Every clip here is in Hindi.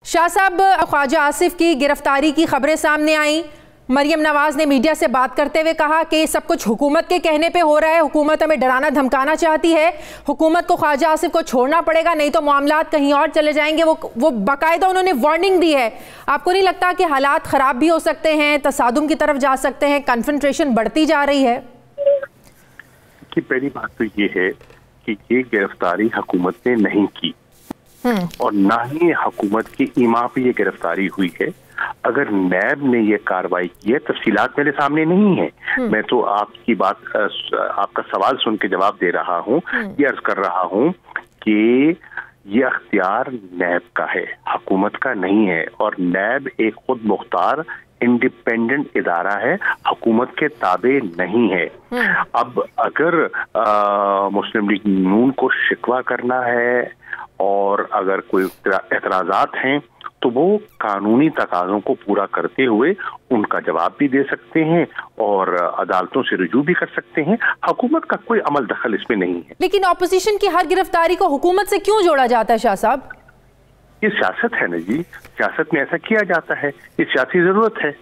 शाह साहब, ख्वाजा आसिफ की गिरफ्तारी की खबरें सामने आई। मरियम नवाज ने मीडिया से बात करते हुए कहा कि सब कुछ हुकूमत के कहने पे हो रहा है, हुकूमत हमें डराना धमकाना चाहती है, हुकूमत को ख्वाजा आसिफ को छोड़ना पड़ेगा, नहीं तो मामलात कहीं और चले जाएंगे। वो बाकायदा उन्होंने वार्निंग दी है। आपको नहीं लगता कि हालात ख़राब भी हो सकते हैं, तसादुम की तरफ जा सकते हैं, कन्फ्रंट्रेशन बढ़ती जा रही है? कि पहली बात तो ये है कि ये गिरफ्तारी हुकूमत ने नहीं की और ना ही हुकूमत की ईमा पे ये गिरफ्तारी हुई है। अगर नैब ने ये कार्रवाई की है, तफसीलात मेरे सामने नहीं है, मैं तो आपकी बात, आपका सवाल सुन के जवाब दे रहा हूँ, ये अर्ज कर रहा हूँ कि ये अख्तियार नैब का है, हुकूमत का नहीं है। और नैब एक खुद मुख्तार इंडिपेंडेंट इदारा है, हुकूमत के ताबे नहीं है। अब अगर मुस्लिम लीग नून को शिकवा करना है और अगर कोई एतराजात हैं तो वो कानूनी तकाज़ों को पूरा करते हुए उनका जवाब भी दे सकते हैं और अदालतों से रुजू भी कर सकते हैं। हुकूमत का कोई अमल दखल इसमें नहीं है। लेकिन ऑपोजिशन की हर गिरफ्तारी को हुकूमत से क्यों जोड़ा जाता है शाह साहब? ये सियासत है ना जी, सियासत में ऐसा किया जाता है, ये सियासी जरूरत है।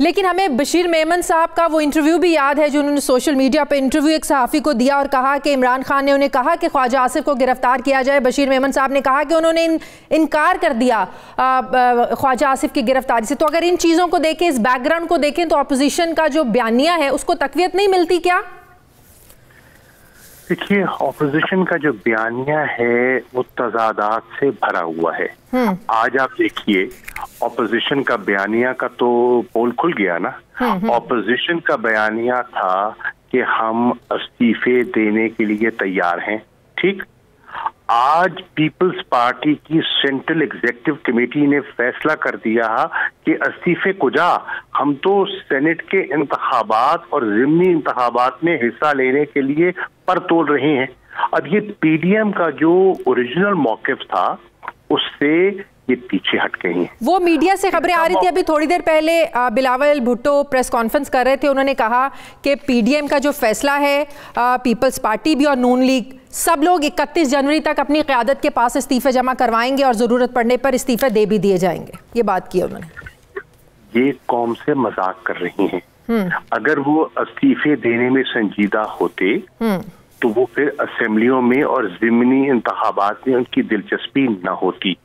लेकिन हमें बशीर मेमन साहब का वो इंटरव्यू भी याद है जो उन्होंने सोशल मीडिया पे इंटरव्यू एक सहाफ़ी को दिया और कहा कि इमरान खान ने उन्हें कहा कि ख्वाजा आसिफ को गिरफ्तार किया जाए। बशीर मेमन साहब ने कहा कि उन्होंने इनकार कर दिया ख्वाजा आसिफ की गिरफ्तारी से। तो अगर इन चीज़ों को देखें, इस बैकग्राउंड को देखें, तो अपोजिशन का जो बयानिया है उसको तक़वियत नहीं मिलती क्या? देखिए, ऑपोजिशन का जो बयानिया है वो तजादात से भरा हुआ है। आज आप देखिए, ऑपोजिशन का बयानिया का तो पोल खुल गया ना। ऑपोजिशन का बयानिया था कि हम इस्तीफे देने के लिए तैयार हैं, ठीक। आज पीपल्स पार्टी की सेंट्रल एग्जीक्यूटिव कमेटी ने फैसला कर दिया कि इस्तीफे कुजा, हम तो सेनेट के इंतखाबात और ज़िमनी इंतखाबात में हिस्सा लेने के लिए पर तोड़ रहे हैं। अब ये पीडीएम का जो ओरिजिनल मौक़िफ़ था उससे ये पीछे हट गए हैं। वो मीडिया से खबरें आ रही थी अभी थोड़ी देर पहले, बिलावल भुट्टो प्रेस कॉन्फ्रेंस कर रहे थे, उन्होंने कहा कि पीडीएम का जो फैसला है, पीपल्स पार्टी भी और नून लीग सब लोग 31 जनवरी तक अपनी क़यादत के पास इस्तीफे जमा करवाएंगे और ज़रूरत पड़ने पर इस्तीफे दे भी दिए जाएंगे। ये बात की उन्होंने। ये कौम से मजाक कर रही हैं। अगर वो इस्तीफे देने में संजीदा होते तो वो फिर असेंबलियों में और ज़िमनी इंतखाबात में उनकी दिलचस्पी न होती।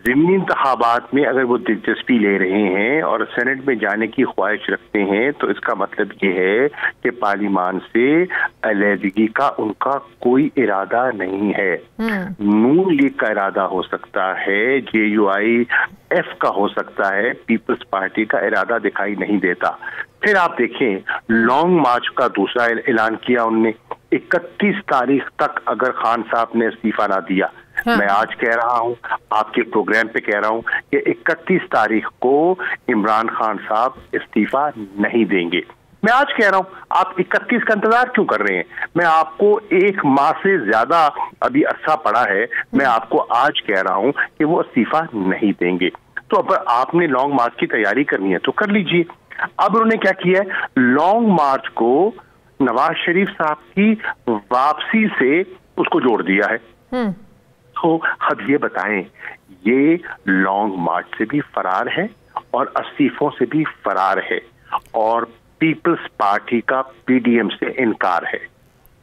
ज़िमनी इंतखाबात में अगर वो दिलचस्पी ले रहे हैं और सेनेट में जाने की ख्वाहिश रखते हैं तो इसका मतलब ये है कि पार्लिमान से अलहदगी का उनका कोई इरादा नहीं है। नून लीग का इरादा हो सकता है, JUIF का हो सकता है, पीपल्स पार्टी का इरादा दिखाई नहीं देता। फिर आप देखें, लॉन्ग मार्च का दूसरा ऐलान किया उनने। 31 तारीख तक अगर खान साहब ने इस्तीफा ना दिया, मैं आज कह रहा हूं, आपके प्रोग्राम पे कह रहा हूं कि 31 तारीख को इमरान खान साहब इस्तीफा नहीं देंगे। मैं आज कह रहा हूं, आप 31 का इंतजार क्यों कर रहे हैं? मैं आपको 1 माह से ज्यादा अभी अरसा पड़ा है, मैं आपको आज कह रहा हूं कि वो इस्तीफा नहीं देंगे। तो अब आपने लॉन्ग मार्च की तैयारी करनी है तो कर लीजिए। अब उन्होंने क्या किया है, लॉन्ग मार्च को नवाज शरीफ साहब की वापसी से उसको जोड़ दिया है। तो अब ये बताएं, ये लॉन्ग मार्च से भी फरार है और इस्तीफों से भी फरार है और पीपल्स पार्टी का पीडीएम से इनकार है।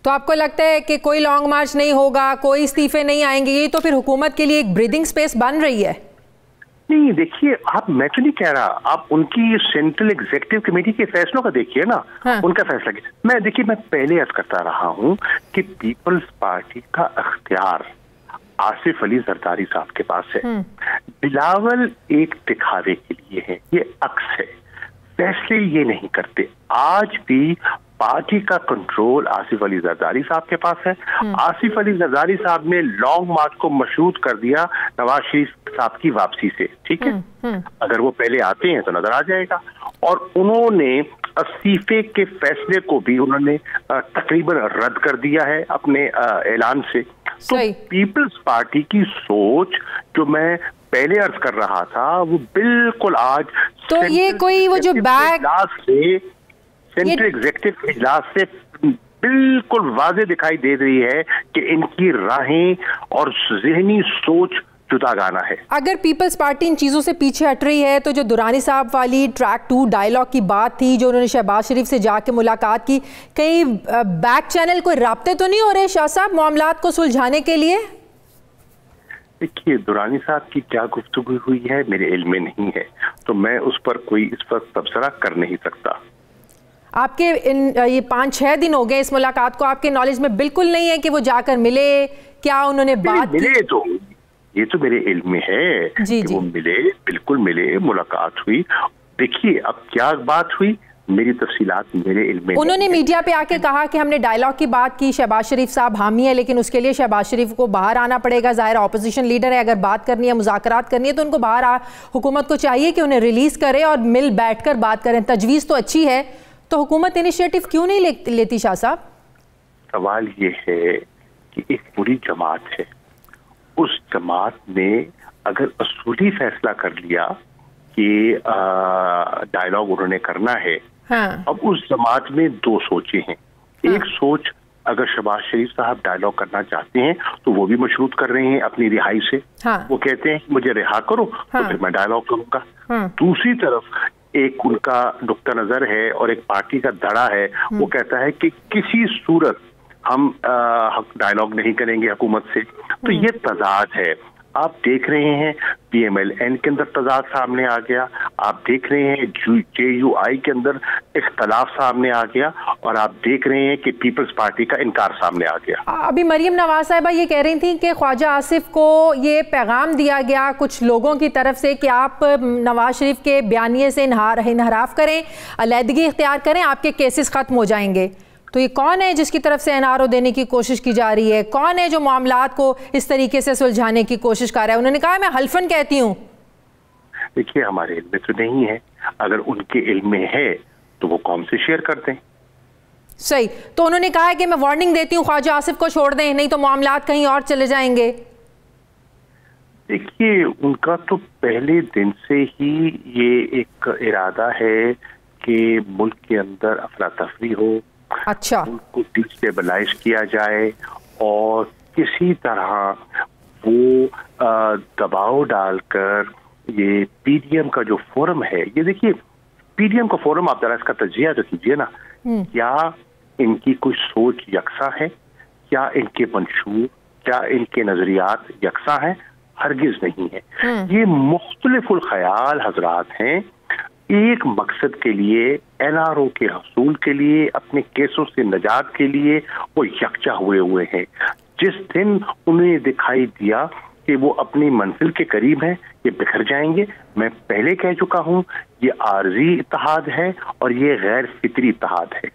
तो आपको लगता है कि कोई लॉन्ग मार्च नहीं होगा, कोई इस्तीफे नहीं आएंगे, ये तो फिर हुकूमत के लिए एक ब्रीदिंग स्पेस बन रही है? नहीं, देखिए, आप, मैं तो नहीं कह रहा, आप उनकी सेंट्रल एग्जीक्यूटिव कमेटी के फैसलों का देखिए ना। उनका फैसला मैं देखिए, मैं पहले अर्ज करता रहा हूं कि पीपल्स पार्टी का अख्तियार आसिफ अली जरदारी साहब के पास है। बिलावल एक दिखावे के लिए है, ये अक्स है, फैसले ये नहीं करते। आज भी पार्टी का कंट्रोल आसिफ अली जरदारी साहब के पास है। आसिफ अली जरदारी साहब ने लॉन्ग मार्च को मशरूत कर दिया नवाज शरीफ साहब की वापसी से, ठीक है। अगर वो पहले आते हैं तो नजर आ जाएगा। और उन्होंने इस्तीफे के फैसले को भी उन्होंने तकरीबन रद्द कर दिया है अपने ऐलान से। तो पीपल्स पार्टी की सोच जो मैं पहले अर्ज कर रहा था वो बिल्कुल आज तो ये कोई वो जो सेंट्रल एग्जीक्यूटिव इजलास से बिल्कुल वाज़ेह दिखाई दे रही है कि इनकी राहें और ज़हनी सोच जुदागाना है। अगर पीपल्स पार्टी इन चीज़ों से पीछे हट रही है तो जो दुरानी साहब वाली ट्रैक 2 डायलॉग की बात थी, जो उन्होंने शहबाज शरीफ से जाके मुलाकात की, कहीं बैक चैनल कोई राब्ते तो नहीं हो रहे शाह साहब मामलात को सुलझाने के लिए? देखिए, दुरानी साहब की क्या गुफ्तगू हुई है मेरे इल्म में नहीं है, तो मैं उस पर कोई इस वक्त तबसरा कर नहीं सकता। आपके ये 5-6 दिन हो गए इस मुलाकात को, आपके नॉलेज में बिल्कुल नहीं है कि वो जाकर मिले, क्या उन्होंने बात मिले? तो ये तो मेरे इल्म में है जी, कि वो मिले, बिल्कुल मिले, मुलाकात हुई। देखिए, अब क्या बात हुई मेरी तफसीलात मेरे इल्म में। उन्होंने मीडिया पे आके कहा कि हमने डायलॉग की बात की, शहबाज शरीफ साहब हामी है, लेकिन उसके लिए शहबाज शरीफ को बाहर आना पड़ेगा। जाहिर ऑपोजिशन लीडर है, अगर बात करनी है, मुज़ाकरात करनी है तो उनको बाहर हुकूमत को चाहिए कि उन्हें रिलीज करे और मिल बैठकर बात करें। तजवीज़ तो अच्छी है, तो हुकूमत इनिशिएटिव क्यों नहीं लेती शाह साहब? सवाल ये है कि एक पूरी जमात है, उस जमात ने अगर असूली फैसला कर लिया कि डायलॉग उन्होंने करना है, हाँ। अब उस जमात में दो सोचें हैं। हाँ। एक सोच, अगर शहबाज शरीफ साहब डायलॉग करना चाहते हैं तो वो भी मशरूत कर रहे हैं अपनी रिहाई से। हाँ। वो कहते हैं मुझे रिहा करो, हाँ। तो फिर मैं डायलॉग करूंगा। हाँ। दूसरी तरफ एक उनका नुक्ता नजर है और एक पार्टी का धड़ा है, वो कहता है कि किसी सूरत हम डायलॉग नहीं करेंगे हुकूमत से। तो ये तजाद है। आप देख रहे हैं PMLN के अंदर तजाद सामने आ गया, आप देख रहे हैं JUI के अंदर इख्तलाफ सामने आ गया, और आप देख रहे हैं कि पीपल्स पार्टी का इनकार सामने आ गया। अभी मरियम नवाज साहिबा ये कह रही थी कि ख्वाजा आसिफ को ये पैगाम दिया गया कुछ लोगों की तरफ से कि आप नवाज शरीफ के बयानिए से इनहराफ करें, अलहदगी इख्तियार करें, आपके केसेस खत्म हो जाएंगे। तो ये कौन है जिसकी तरफ से NRO देने की कोशिश की जा रही है? कौन है जो मामलात को इस तरीके से सुलझाने की कोशिश कर रहा है? उन्होंने कहा मैं हल्फन कहती हूँ। देखिए, हमारे इल्म में तो नहीं है, अगर उनके इल्म में है तो वो कौम से शेयर कर दें। सही, तो उन्होंने कहा है कि मैं वार्निंग देती हूँ ख्वाजा आसिफ को छोड़ दें, नहीं तो मामलात कहीं और चले जाएंगे। देखिए, उनका तो पहले दिन से ही ये एक इरादा है कि मुल्क के अंदर अफरा तफरी हो, अच्छा, उनको डिस्टेबलाइज किया जाए और किसी तरह वो दबाव डालकर ये PDM का जो फोरम है, ये देखिए PDM का फोरम, आप जरा इसका तजिया तो कीजिए ना। क्या इनकी कोई सोच यकसा है? क्या इनके मंशूर, क्या इनके नजरियात यकसा हैं? हरगिज नहीं है। ये मुख्तलिफुल ख्याल हजरात हैं, एक मकसद के लिए, NRO के हसूल के लिए, अपने केसों से निजात के लिए वो यकजा हुए हैं। जिस दिन उन्हें दिखाई दिया कि वो अपनी मंजिल के करीब हैं, ये बिखर जाएंगे। मैं पहले कह चुका हूं, ये आर्जी इत्तेहाद है और ये गैर फितरी इत्तेहाद है।